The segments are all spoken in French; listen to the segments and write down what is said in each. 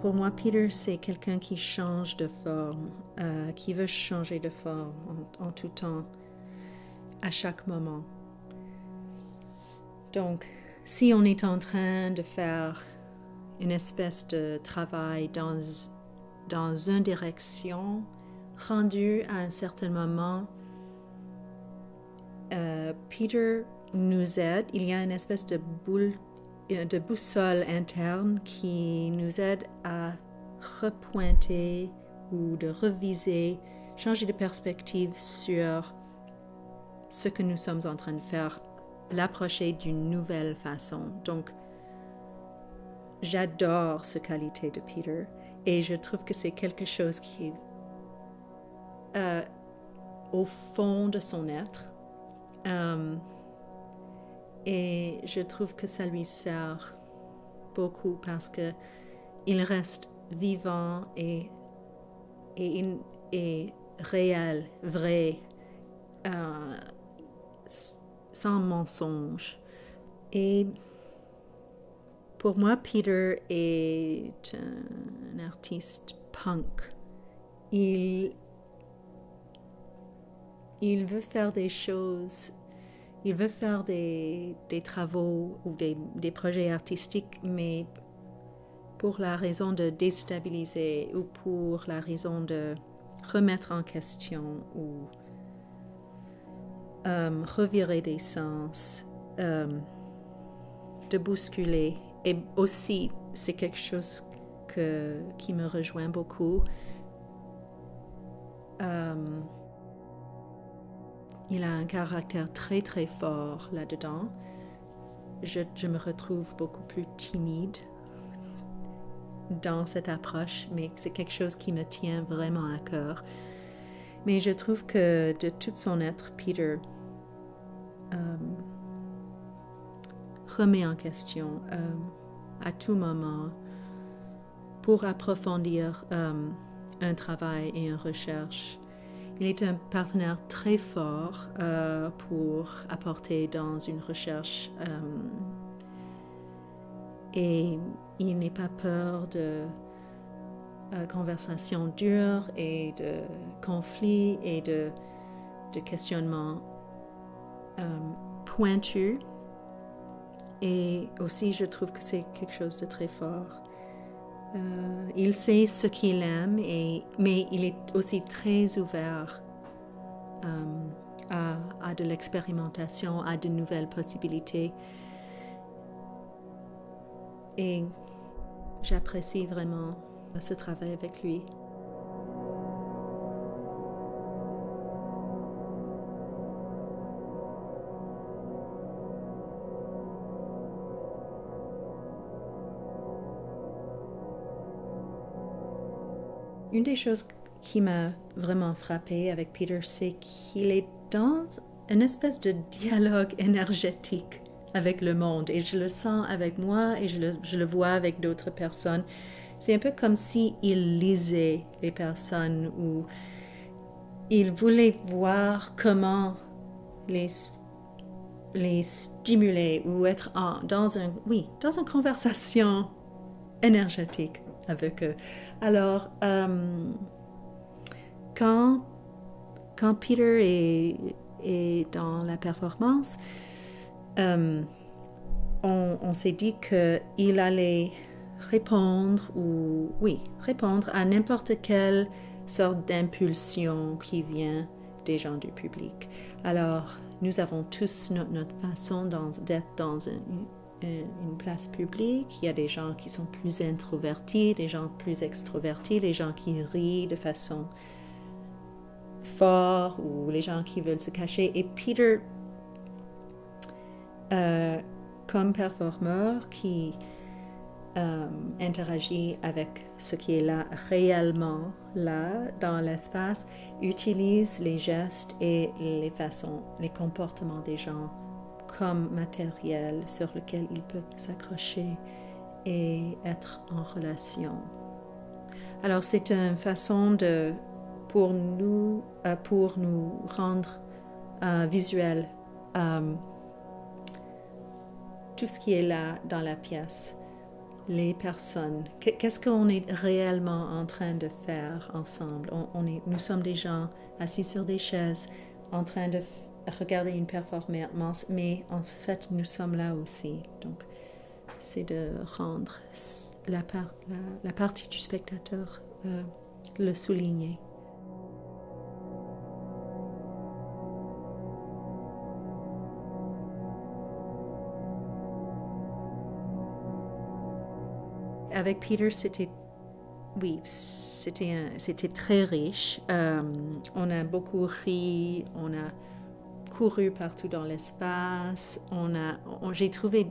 Pour moi, Peter, c'est quelqu'un qui change de forme, qui veut changer de forme en tout temps, à chaque moment. Donc, si on est en train de faire une espèce de travail dans une direction, rendu à un certain moment, Peter nous aide. Il y a une espèce de boussole interne qui nous aide à repointer ou de reviser, changer de perspective sur ce que nous sommes en train de faire, l'approcher d'une nouvelle façon. Donc, j'adore cette qualité de Peter et je trouve que c'est quelque chose qui est au fond de son être. Et je trouve que ça lui sert beaucoup parce que il reste vivant et réel, vrai, sans mensonge. Et pour moi, Peter est un artiste punk. Il veut faire des choses, il veut faire des travaux ou des projets artistiques, mais pour la raison de déstabiliser ou pour la raison de remettre en question ou revirer des sens, de bousculer. Et aussi, c'est quelque chose qui me rejoint beaucoup. Il a un caractère très très fort là-dedans. Je me retrouve beaucoup plus timide dans cette approche, mais c'est quelque chose qui me tient vraiment à cœur. Mais je trouve que de tout son être, Peter remet en question à tout moment pour approfondir un travail et une recherche. Il est un partenaire très fort pour apporter dans une recherche et il n'est pas peur de conversations dures et de conflits et de questionnements pointus. Et aussi, je trouve que c'est quelque chose de très fort. Il sait ce qu'il aime, mais il est aussi très ouvert à de l'expérimentation, à de nouvelles possibilités. Et j'apprécie vraiment ce travail avec lui. Une des choses qui m'a vraiment frappée avec Peter, c'est qu'il est dans une espèce de dialogue énergétique avec le monde. Et je le sens avec moi et je le vois avec d'autres personnes. C'est un peu comme s'il lisait les personnes ou il voulait voir comment les stimuler ou être dans une conversation énergétique avec eux. Alors, quand Peter est dans la performance, on s'est dit qu'il allait répondre à n'importe quelle sorte d'impulsion qui vient des gens du public. Alors, nous avons tous notre façon d'être dans une place publique. Il y a des gens qui sont plus introvertis, des gens plus extrovertis, les gens qui rient de façon forte ou les gens qui veulent se cacher. Et Peter, comme performeur qui interagit avec ce qui est là, réellement là, dans l'espace, utilise les gestes et les comportements des gens comme matériel sur lequel il peut s'accrocher et être en relation. Alors c'est une façon pour nous rendre visuel tout ce qui est là dans la pièce. les personnes. Qu'est-ce qu'on est réellement en train de faire ensemble? Nous sommes des gens assis sur des chaises en train de regarder une performance, mais en fait, nous sommes là aussi. Donc, c'est de rendre la partie du spectateur, le souligner. Avec Peter, c'était très riche. On a beaucoup ri, on a couru partout dans l'espace. J'ai trouvé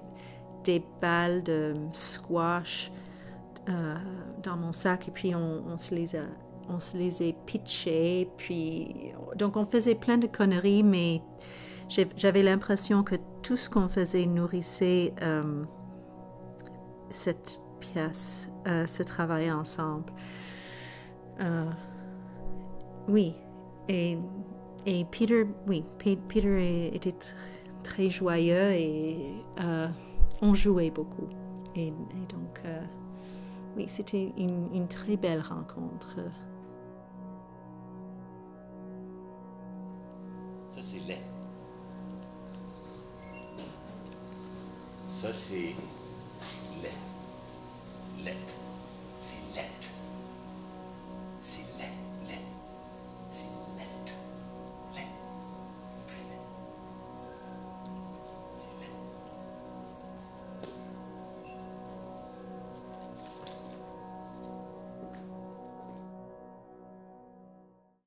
des balles de squash dans mon sac et puis on se les a pitchées. Puis, donc on faisait plein de conneries, mais j'avais l'impression que tout ce qu'on faisait nourrissait cette pièce, ce travail ensemble. Oui, et Peter, oui, Peter était très joyeux et on jouait beaucoup. Et donc, oui, c'était une très belle rencontre. Ça, c'est laid. Ça, c'est